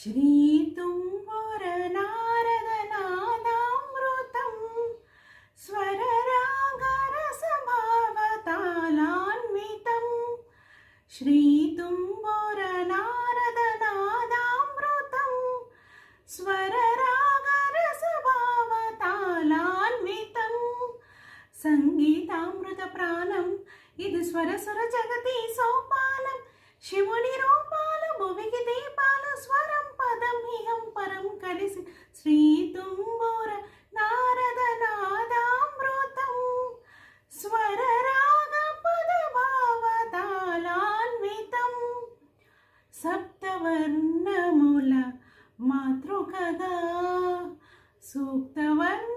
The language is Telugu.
श्रीतुम्बुरनारदनादामृतं स्वररागरसभावतालान्वितं श्रीतुम्बुरनारदनादामृतं स्वररागरसभावतालान्वितं సంగీతామృతప్రాణం ఇది స్వరసుర జగతి సోపానం శివుని రూపాలు భువికి దీపాలు స్వరం పదం ఇహం పరం కలిసి శ్రీ తుంబుర నారద నాదామృతం స్వర రాగ పద భావతాలాన్వితం సప్తవర్ణముల మాతృకగా సూక్తవర్ణ